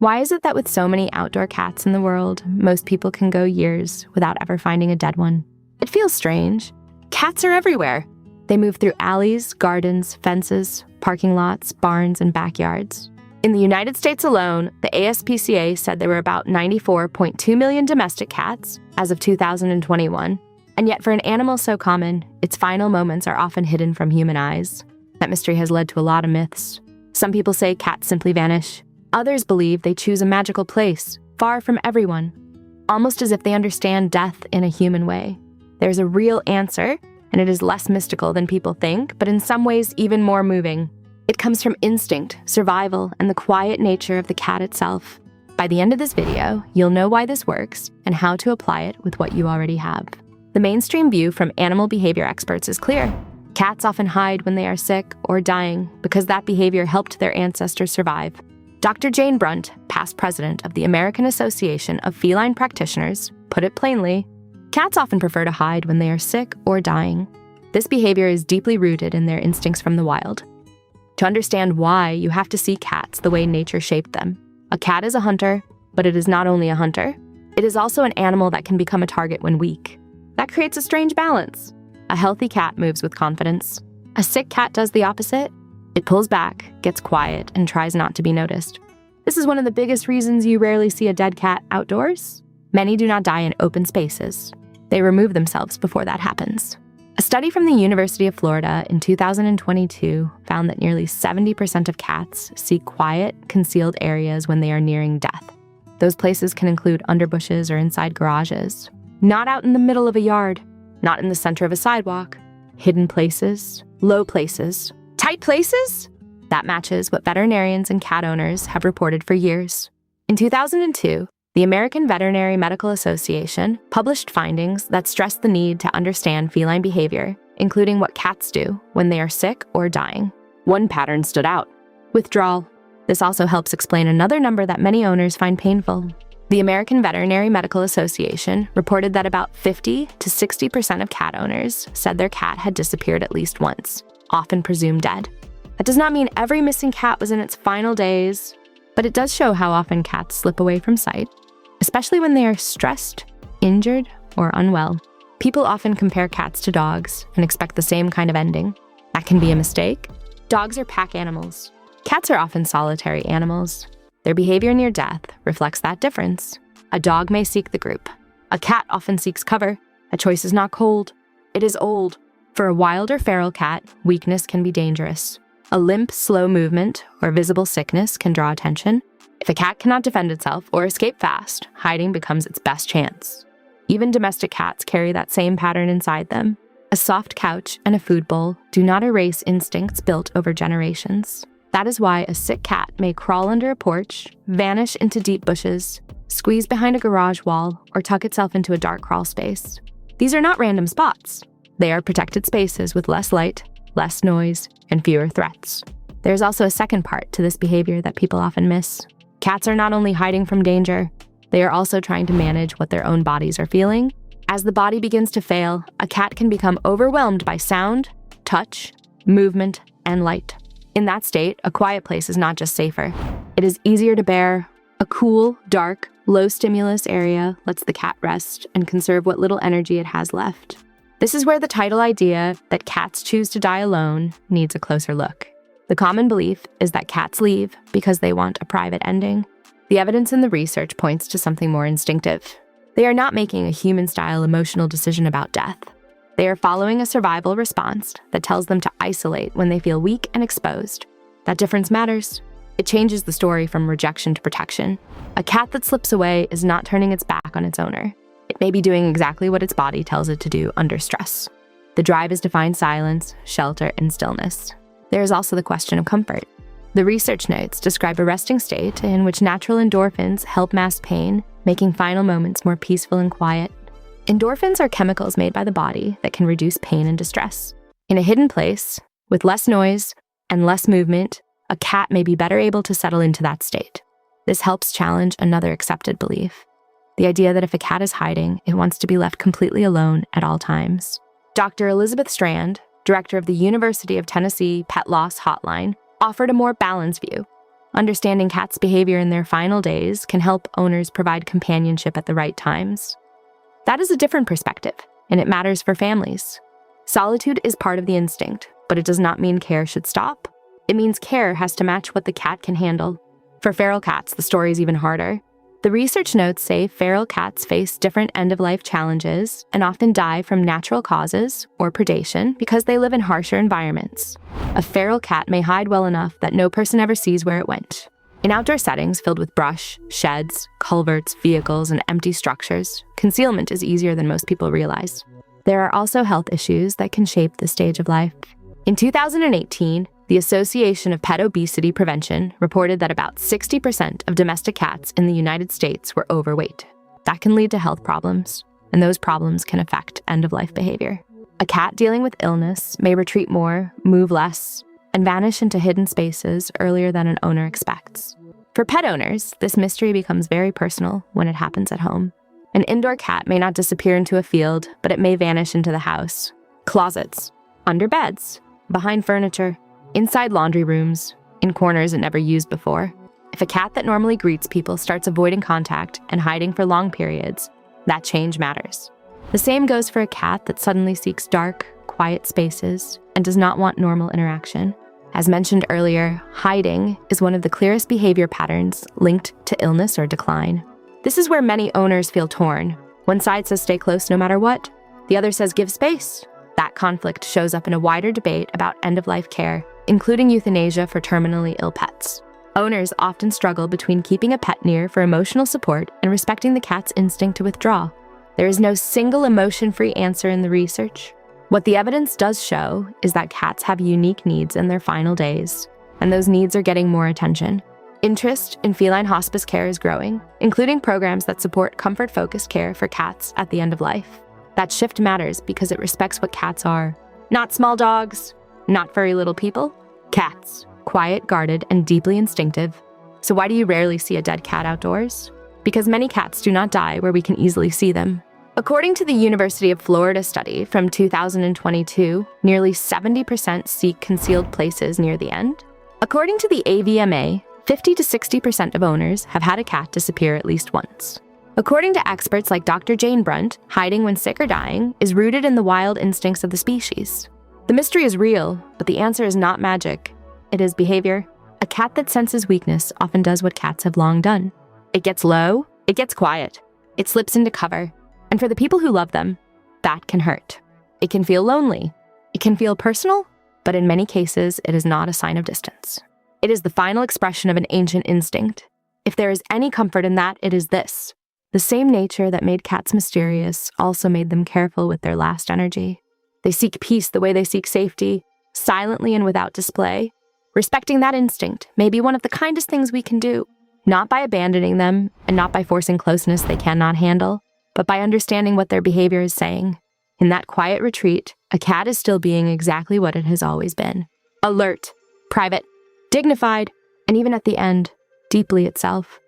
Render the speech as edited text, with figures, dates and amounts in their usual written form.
Why is it that with so many outdoor cats in the world, most people can go years without ever finding a dead one? It feels strange. Cats are everywhere. They move through alleys, gardens, fences, parking lots, barns, and backyards. In the United States alone, the ASPCA said there were about 94.2 million domestic cats as of 2021. And yet for an animal so common, its final moments are often hidden from human eyes. That mystery has led to a lot of myths. Some people say cats simply vanish. Others believe they choose a magical place, far from everyone, almost as if they understand death in a human way. There's a real answer, and it is less mystical than people think, but in some ways even more moving. It comes from instinct, survival, and the quiet nature of the cat itself. By the end of this video, you'll know why this works and how to apply it with what you already have. The mainstream view from animal behavior experts is clear. Cats often hide when they are sick or dying because that behavior helped their ancestors survive. Dr. Jane Brunt, past president of the American Association of Feline Practitioners, put it plainly, cats often prefer to hide when they are sick or dying. This behavior is deeply rooted in their instincts from the wild. To understand why, you have to see cats the way nature shaped them. A cat is a hunter, but it is not only a hunter. It is also an animal that can become a target when weak. That creates a strange balance. A healthy cat moves with confidence. A sick cat does the opposite. It pulls back, gets quiet, and tries not to be noticed. This is one of the biggest reasons you rarely see a dead cat outdoors. Many do not die in open spaces. They remove themselves before that happens. A study from the University of Florida in 2022 found that nearly 70% of cats seek quiet, concealed areas when they are nearing death. Those places can include underbushes or inside garages. Not out in the middle of a yard, not in the center of a sidewalk. Hidden places, low places, tight places? That matches what veterinarians and cat owners have reported for years. In 2002, the American Veterinary Medical Association published findings that stressed the need to understand feline behavior, including what cats do when they are sick or dying. One pattern stood out: withdrawal. This also helps explain another number that many owners find painful. The American Veterinary Medical Association reported that about 50 to 60% of cat owners said their cat had disappeared at least once, often presumed dead. That does not mean every missing cat was in its final days, but it does show how often cats slip away from sight, especially when they are stressed, injured, or unwell. People often compare cats to dogs and expect the same kind of ending. That can be a mistake. Dogs are pack animals. Cats are often solitary animals. Their behavior near death reflects that difference. A dog may seek the group. A cat often seeks cover. A choice is not cold. It is old. For a wild or feral cat, weakness can be dangerous. A limp, slow movement or visible sickness can draw attention. If a cat cannot defend itself or escape fast, hiding becomes its best chance. Even domestic cats carry that same pattern inside them. A soft couch and a food bowl do not erase instincts built over generations. That is why a sick cat may crawl under a porch, vanish into deep bushes, squeeze behind a garage wall, or tuck itself into a dark crawl space. These are not random spots. They are protected spaces with less light, less noise, and fewer threats. There's also a second part to this behavior that people often miss. Cats are not only hiding from danger, they are also trying to manage what their own bodies are feeling. As the body begins to fail, a cat can become overwhelmed by sound, touch, movement, and light. In that state, a quiet place is not just safer. It is easier to bear. A cool, dark, low-stimulus area lets the cat rest and conserve what little energy it has left. This is where the title idea that cats choose to die alone needs a closer look. The common belief is that cats leave because they want a private ending. The evidence in the research points to something more instinctive. They are not making a human-style emotional decision about death. They are following a survival response that tells them to isolate when they feel weak and exposed. That difference matters. It changes the story from rejection to protection. A cat that slips away is not turning its back on its owner. It may be doing exactly what its body tells it to do under stress. The drive is to find silence, shelter, and stillness. There is also the question of comfort. The research notes describe a resting state in which natural endorphins help mask pain, making final moments more peaceful and quiet. Endorphins are chemicals made by the body that can reduce pain and distress. In a hidden place, with less noise and less movement, a cat may be better able to settle into that state. This helps challenge another accepted belief: the idea that if a cat is hiding, it wants to be left completely alone at all times. Dr. Elizabeth Strand, director of the University of Tennessee Pet Loss Hotline, offered a more balanced view. Understanding cats' behavior in their final days can help owners provide companionship at the right times. That is a different perspective, and it matters for families. Solitude is part of the instinct, but it does not mean care should stop. It means care has to match what the cat can handle. For feral cats, the story is even harder. The research notes say feral cats face different end-of-life challenges and often die from natural causes or predation because they live in harsher environments. A feral cat may hide well enough that no person ever sees where it went. In outdoor settings filled with brush, sheds, culverts, vehicles, and empty structures, concealment is easier than most people realize. There are also health issues that can shape this stage of life. In 2018, the Association of Pet Obesity Prevention reported that about 60% of domestic cats in the United States were overweight. That can lead to health problems, and those problems can affect end-of-life behavior. A cat dealing with illness may retreat more, move less, and vanish into hidden spaces earlier than an owner expects. For pet owners, this mystery becomes very personal when it happens at home. An indoor cat may not disappear into a field, but it may vanish into the house. Closets, under beds, behind furniture, inside laundry rooms, in corners it never used before. If a cat that normally greets people starts avoiding contact and hiding for long periods, that change matters. The same goes for a cat that suddenly seeks dark, quiet spaces and does not want normal interaction. As mentioned earlier, hiding is one of the clearest behavior patterns linked to illness or decline. This is where many owners feel torn. One side says stay close no matter what. The other says give space. That conflict shows up in a wider debate about end-of-life care, including euthanasia for terminally ill pets. Owners often struggle between keeping a pet near for emotional support and respecting the cat's instinct to withdraw. There is no single emotion-free answer in the research. What the evidence does show is that cats have unique needs in their final days, and those needs are getting more attention. Interest in feline hospice care is growing, including programs that support comfort-focused care for cats at the end of life. That shift matters because it respects what cats are. Not small dogs, not furry little people, cats. Quiet, guarded, and deeply instinctive. So why do you rarely see a dead cat outdoors? Because many cats do not die where we can easily see them. According to the University of Florida study from 2022, nearly 70% seek concealed places near the end. According to the AVMA, 50 to 60% of owners have had a cat disappear at least once. According to experts like Dr. Jane Brunt, hiding when sick or dying is rooted in the wild instincts of the species. The mystery is real, but the answer is not magic. It is behavior. A cat that senses weakness often does what cats have long done. It gets low, it gets quiet, it slips into cover. And for the people who love them, that can hurt. It can feel lonely. It can feel personal, but in many cases, it is not a sign of distance. It is the final expression of an ancient instinct. If there is any comfort in that, it is this. The same nature that made cats mysterious also made them careful with their last energy. They seek peace the way they seek safety, silently and without display. Respecting that instinct may be one of the kindest things we can do, not by abandoning them and not by forcing closeness they cannot handle, but by understanding what their behavior is saying. In that quiet retreat, a cat is still being exactly what it has always been. Alert, private, dignified, and even at the end, deeply itself.